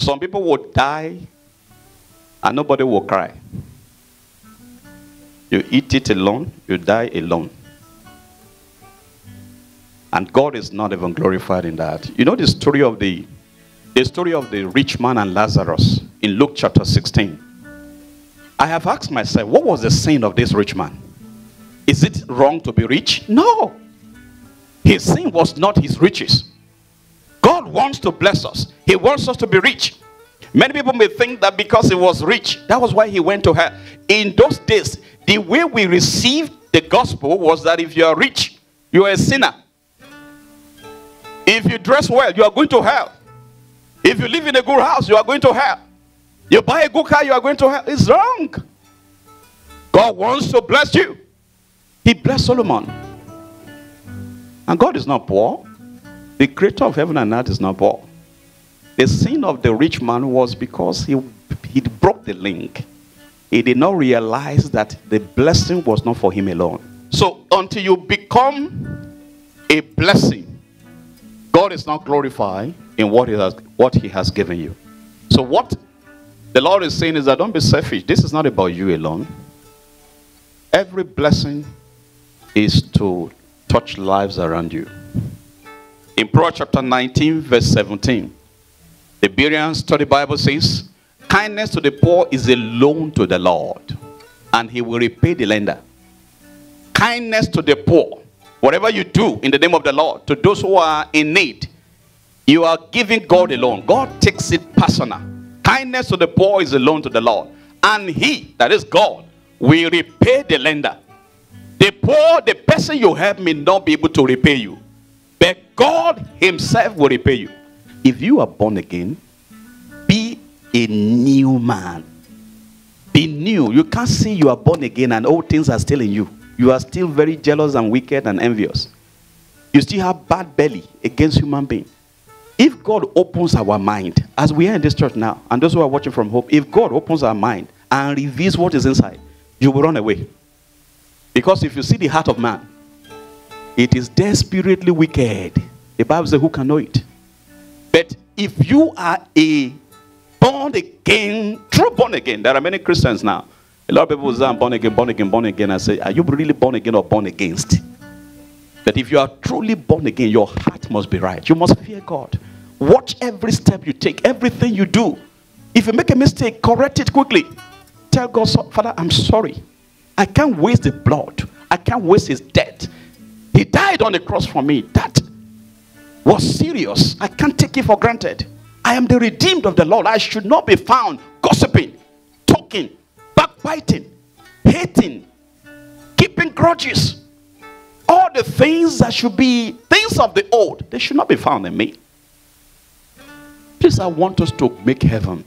Some people will die and nobody will cry. You eat it alone, you die alone. And God is not even glorified in that. You know the story of the rich man and Lazarus in Luke chapter 16. I have asked myself, what was the sin of this rich man? Is it wrong to be rich? No. His sin was not his riches. God wants to bless us. He wants us to be rich. Many people may think that because he was rich, that was why he went to hell. In those days, the way we received the gospel was that if you are rich, you are a sinner. If you dress well, you are going to hell. If you live in a good house, you are going to hell. You buy a good car, you are going to hell. It's wrong. God wants to bless you. He blessed Solomon. And God is not poor. The creator of heaven and earth is not poor. The sin of the rich man was because he broke the link. He did not realize that the blessing was not for him alone. So until you become a blessing, God is not glorified in what he has given you. So what the Lord is saying is that don't be selfish. This is not about you alone. Every blessing is to touch lives around you. In Proverbs chapter 19 verse 17, the Berean Study Bible says, kindness to the poor is a loan to the Lord, and he will repay the lender. Kindness to the poor. Whatever you do in the name of the Lord, to those who are in need, you are giving God a loan. God takes it personal. Kindness to the poor is a loan to the Lord. And he, that is God, will repay the lender. The poor, the person you help may not be able to repay you. But God himself will repay you. If you are born again, be a new man. Be new. You can't say you are born again and old things are still in you. You are still very jealous and wicked and envious. You still have bad belly against human beings. If God opens our mind, as we are in this church now, and those who are watching from home, if God opens our mind and reveals what is inside, you will run away. Because if you see the heart of man, it is desperately wicked. The Bible says, who can know it? But if you are a born again, true born again, there are many Christians now. A lot of people say, I'm born again, born again, born again. I say, are you really born again or born against? That if you are truly born again, your heart must be right. You must fear God. Watch every step you take, everything you do. If you make a mistake, correct it quickly. Tell God, Father, I'm sorry. I can't waste the blood. I can't waste his death. He died on the cross for me. That was serious. I can't take it for granted. I am the redeemed of the Lord. I should not be found gossiping, talking, backbiting, hating, keeping grudges. All the things that should be things of the old, they should not be found in me. Please, I want us to make heaven.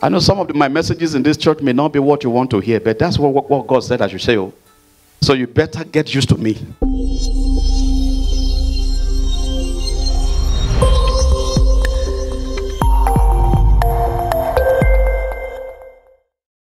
I know some of my messages in this church may not be what you want to hear, but that's what God said I should say. So you better get used to me.